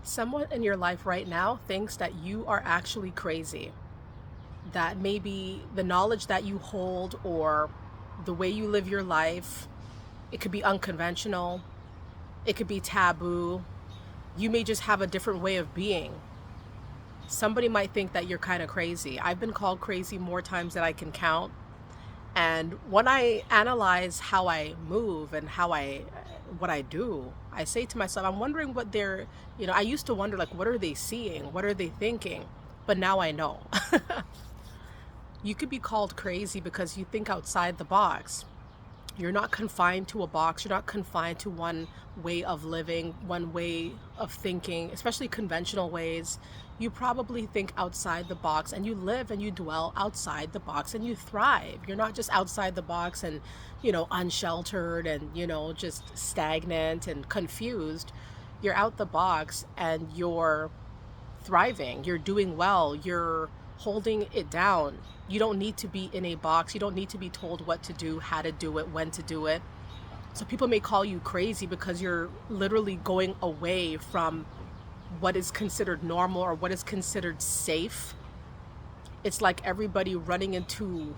Someone in your life right now thinks that you are actually crazy, that maybe the knowledge that you hold or the way you live your life, it could be unconventional, it could be taboo. You may just have a different way of being. Somebody might think that you're kind of crazy. I've been called crazy more times than I can count. And when I analyze how I move and what I do, I say to myself, I'm wondering what I used to wonder, like, what are they seeing? What are they thinking? But now I know. You could be called crazy because you think outside the box. You're not confined to a box. You're not confined to one way of living, one way of thinking, especially conventional ways. You probably think outside the box and you live and you dwell outside the box and you thrive. You're not just outside the box and, unsheltered and, just stagnant and confused. You're out the box and you're thriving, you're doing well, you're holding it down. You don't need to be in a box. You don't need to be told what to do, how to do it, when to do it. So people may call you crazy because you're literally going away from what is considered normal or what is considered safe. It's like everybody running into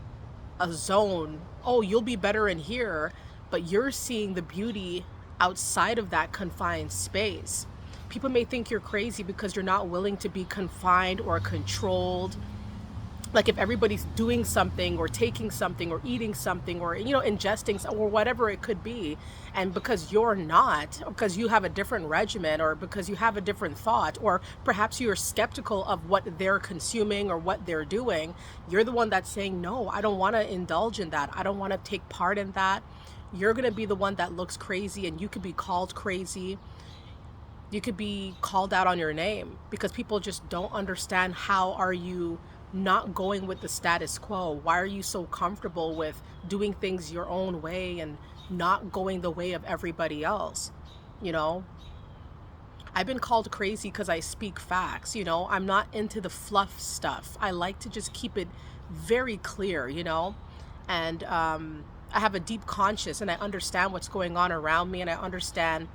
a zone. Oh, you'll be better in here, but you're seeing the beauty outside of that confined space. People may think you're crazy because you're not willing to be confined or controlled. Like if everybody's doing something or taking something or eating something or ingesting or whatever it could be, and because you're not, because you have a different regimen or because you have a different thought, or perhaps you're skeptical of what they're consuming or what they're doing, you're the one that's saying, no, I don't want to indulge in that, I don't want to take part in that. You're going to be the one that looks crazy, and you could be called crazy. You could be called out on your name because people just don't understand. How are you not going with the status quo? Why are you so comfortable with doing things your own way and not going the way of everybody else? You know, I've been called crazy because I speak facts. I'm not into the fluff stuff. I like to just keep it very clear, and I have a deep conscience and I understand what's going on around me, and I understand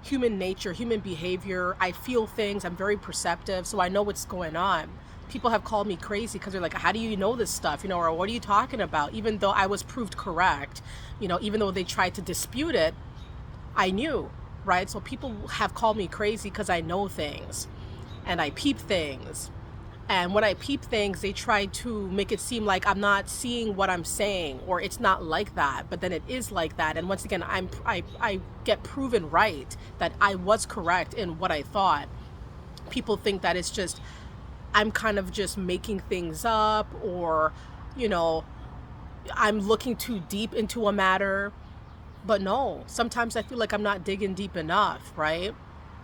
human nature, human behavior. I feel things. I'm very perceptive, so I know what's going on. People have called me crazy because they're like, how do you know this stuff? Or what are you talking about? Even though I was proved correct, even though they tried to dispute it, I knew, right? So people have called me crazy because I know things and I peep things. And when I peep things, they try to make it seem like I'm not seeing what I'm saying, or it's not like that, but then it is like that. And once again, I get proven right, that I was correct in what I thought. People think that it's just, I'm kind of just making things up, or, I'm looking too deep into a matter. But no, sometimes I feel like I'm not digging deep enough, right?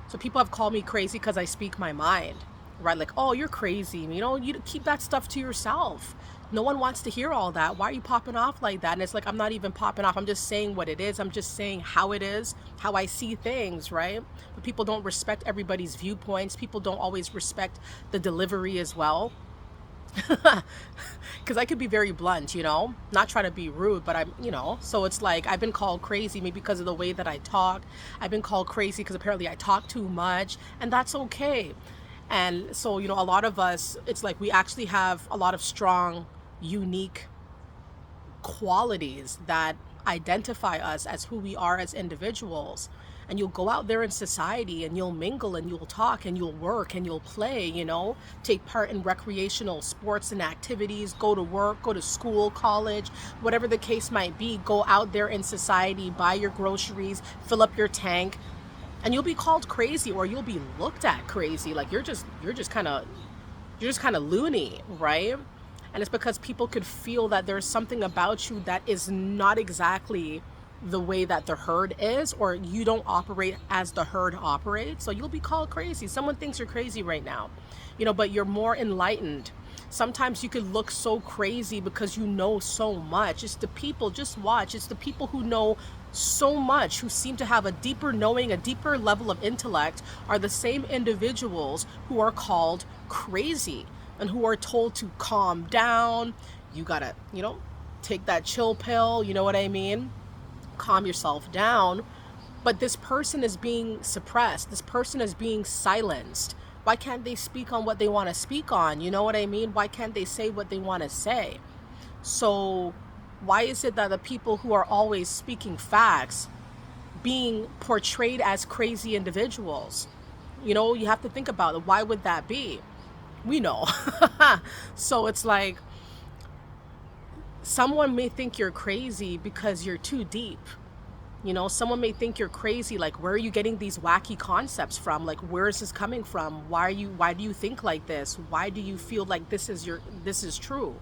So people have called me crazy because I speak my mind, right? Like, oh, you're crazy. You keep that stuff to yourself. No one wants to hear all that. Why are you popping off like that? And it's like, I'm not even popping off. I'm just saying what it is. I'm just saying how it is, how I see things, right? But people don't respect everybody's viewpoints. People don't always respect the delivery as well. Because I could be very blunt, not trying to be rude, but so it's like I've been called crazy maybe because of the way that I talk. I've been called crazy because apparently I talk too much, and that's okay. And so, a lot of us, it's like we actually have a lot of strong, unique qualities that identify us as who we are as individuals. And you'll go out there in society and you'll mingle and you'll talk and you'll work and you'll play, take part in recreational sports and activities, go to work, go to school, college, whatever the case might be. Go out there in society, buy your groceries, fill up your tank, and you'll be called crazy, or you'll be looked at crazy. Like you're just kind of loony, right? And it's because people could feel that there's something about you that is not exactly the way that the herd is, or you don't operate as the herd operates. So you'll be called crazy. Someone thinks you're crazy right now, but you're more enlightened. Sometimes you could look so crazy because you know so much. It's the people, just watch. It's the people who know so much, who seem to have a deeper knowing, a deeper level of intellect, are the same individuals who are called crazy and who are told to calm down. You gotta, take that chill pill, you know what I mean? Calm yourself down. But this person is being suppressed. This person is being silenced. Why can't they speak on what they want to speak on? You know what I mean? Why can't they say what they want to say? So why is it that the people who are always speaking facts being portrayed as crazy individuals? You know, you have to think about it. Why would that be? We know. So it's like someone may think you're crazy because you're too deep. You know, someone may think you're crazy, like, where are you getting these wacky concepts from? Like, where is this coming from? Why do you think like this? Why do you feel like this is true?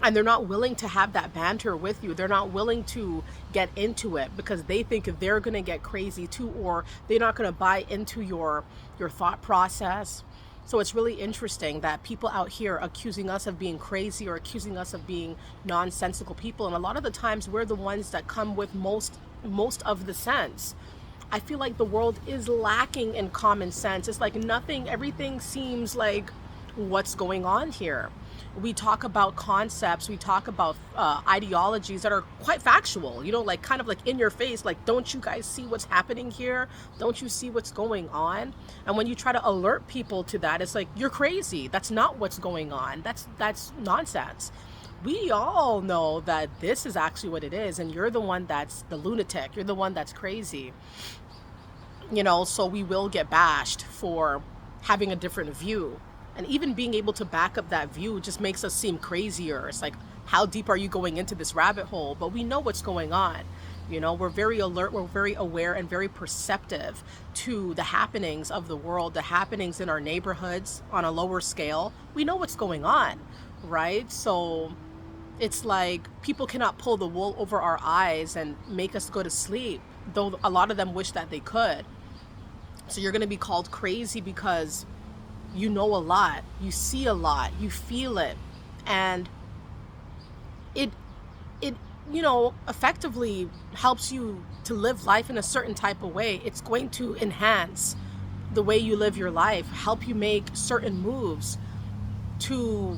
And they're not willing to have that banter with you. They're not willing to get into it because they think they're going to get crazy too, or they're not going to buy into your thought process. So it's really interesting that people out here accusing us of being crazy or accusing us of being nonsensical people. And a lot of the times we're the ones that come with most of the sense. I feel like the world is lacking in common sense. It's like everything seems like, what's going on here? We talk about concepts, we talk about ideologies that are quite factual, you know, like kind of like in your face, like, don't you guys see what's happening here? Don't you see what's going on? And when you try to alert people to that, it's like, you're crazy. That's not what's going on. That's nonsense. We all know that this is actually what it is, and you're the one that's the lunatic. You're the one that's crazy. You know, so we will get bashed for having a different view. And even being able to back up that view just makes us seem crazier. It's like, how deep are you going into this rabbit hole? But we know what's going on. You know, we're very alert, we're very aware and very perceptive to the happenings of the world, the happenings in our neighborhoods on a lower scale. We know what's going on, right? So it's like people cannot pull the wool over our eyes and make us go to sleep, though a lot of them wish that they could. So you're going to be called crazy because you know a lot, you see a lot, you feel it, and it you know, effectively helps you to live life in a certain type of way. It's going to enhance the way you live your life, help you make certain moves to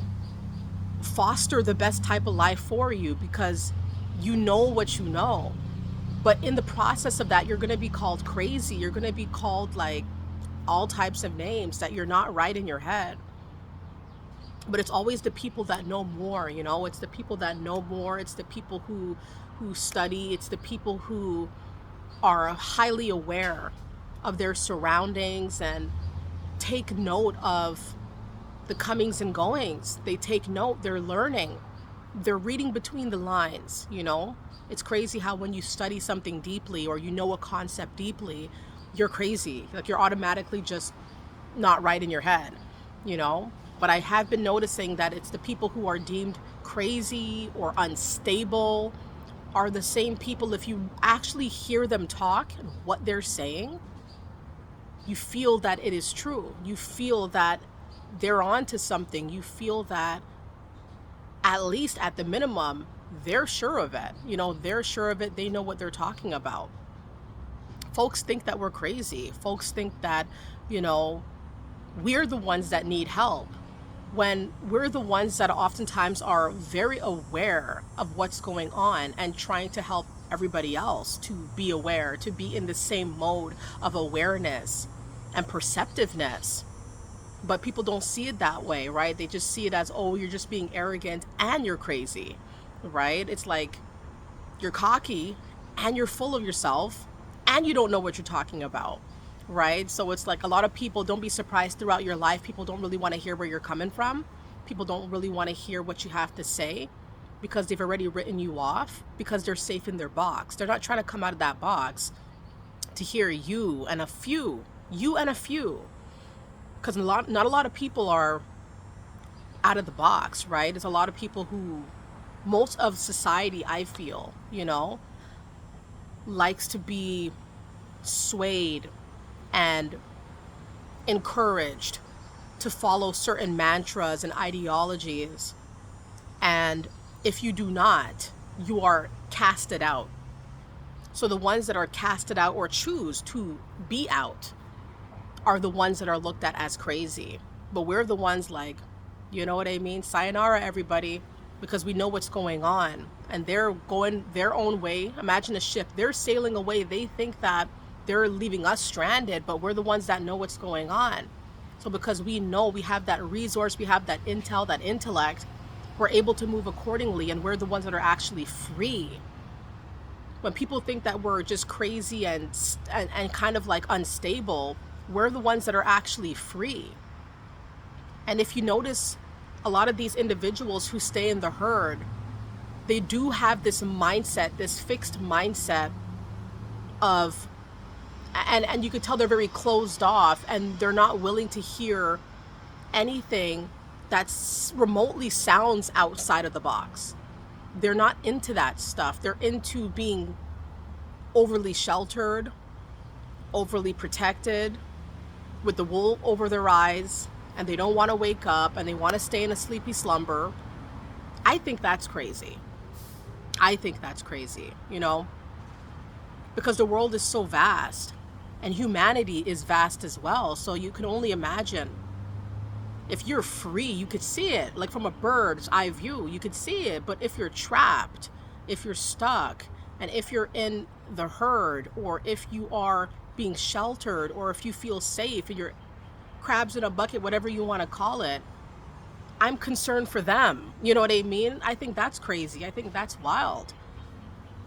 foster the best type of life for you, because you know what you know. But in the process of that, you're going to be called crazy. You're going to be called like all types of names that you're not right in your head. But it's always the people that know more, you know, it's the people that know more. It's the people who study. It's the people who are highly aware of their surroundings and take note of the comings and goings. They take note, they're learning, they're reading between the lines, you know. It's crazy how when you study something deeply or you know a concept deeply, you're crazy. Like, you're automatically just not right in your head, you know. But I have been noticing that it's the people who are deemed crazy or unstable are the same people, if you actually hear them talk and what they're saying, you feel that it is true. You feel that they're onto something. You feel that, at least at the minimum, they're sure of it. You know, they're sure of it. They know what they're talking about. Folks think that we're crazy. Folks think that, you know, we're the ones that need help, when we're the ones that oftentimes are very aware of what's going on and trying to help everybody else to be aware, to be in the same mode of awareness and perceptiveness. But people don't see it that way, right? They just see it as, oh, you're just being arrogant and you're crazy, right? It's like you're cocky and you're full of yourself and you don't know what you're talking about, right? So it's like a lot of people, don't be surprised throughout your life, people don't really want to hear where you're coming from. People don't really want to hear what you have to say because they've already written you off, because they're safe in their box. They're not trying to come out of that box to hear you and a few. Because not a lot of people are out of the box, right? There's a lot of people who, most of society, I feel, you know, likes to be swayed and encouraged to follow certain mantras and ideologies. And if you do not, you are casted out. So the ones that are casted out or choose to be out are the ones that are looked at as crazy. But we're the ones like, you know what I mean? Sayonara, everybody. because we know what's going on, and they're going their own way. Imagine a ship, they're sailing away. They think that they're leaving us stranded, but we're the ones that know what's going on. So because we know, we have that resource, we have that intel, that intellect, we're able to move accordingly, and we're the ones that are actually free. When people think that we're just crazy and kind of like unstable, we're the ones that are actually free. And if you notice, a lot of these individuals who stay in the herd, they do have this mindset, this fixed mindset of, and you could tell they're very closed off, and they're not willing to hear anything that's remotely sounds outside of the box. They're not into that stuff. They're into being overly sheltered, overly protected, with the wool over their eyes, and they don't want to wake up, and they want to stay in a sleepy slumber. I think that's crazy. I think that's crazy, because the world is so vast, and humanity is vast as well. So you can only imagine, if you're free, you could see it, like from a bird's eye view, you could see it. But if you're trapped, if you're stuck, and if you're in the herd, or if you are being sheltered, or if you feel safe and you're crabs in a bucket, whatever you want to call it, I'm concerned for them. You know what I mean? I think that's crazy. I think that's wild,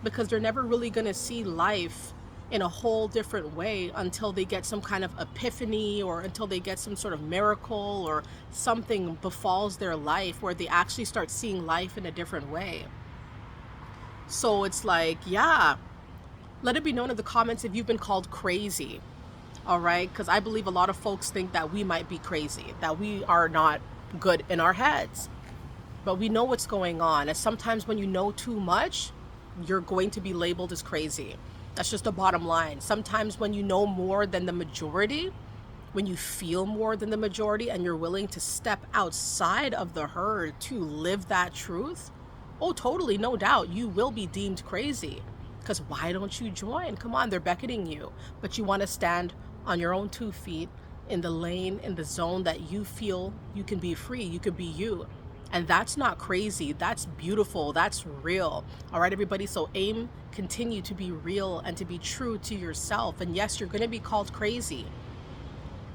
because they're never really going to see life in a whole different way until they get some kind of epiphany, or until they get some sort of miracle, or something befalls their life where they actually start seeing life in a different way. So it's like, yeah, let it be known in the comments if you've been called crazy. All right? Because I believe a lot of folks think that we might be crazy, that we are not good in our heads. But we know what's going on. And sometimes when you know too much, you're going to be labeled as crazy. That's just the bottom line. Sometimes when you know more than the majority, when you feel more than the majority, and you're willing to step outside of the herd to live that truth, oh, totally, no doubt, you will be deemed crazy. Because why don't you join? Come on, they're beckoning you. But you want to stand on your own 2 feet in the lane, in the zone that you feel you can be free, you could be you. And that's not crazy. That's beautiful. That's real. All right, everybody. So continue to be real and to be true to yourself. And yes, you're going to be called crazy,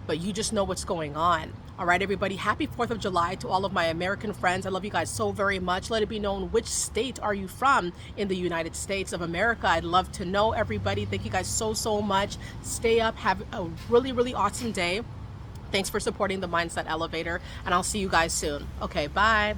but you just know what's going on. All right, everybody. Happy 4th of July to all of my American friends. I love you guys so very much. Let it be known, which state are you from in the United States of America? I'd love to know, everybody. Thank you guys so, so much. Stay up. Have a really, really awesome day. Thanks for supporting the Mindset Elevator, and I'll see you guys soon. Okay, bye.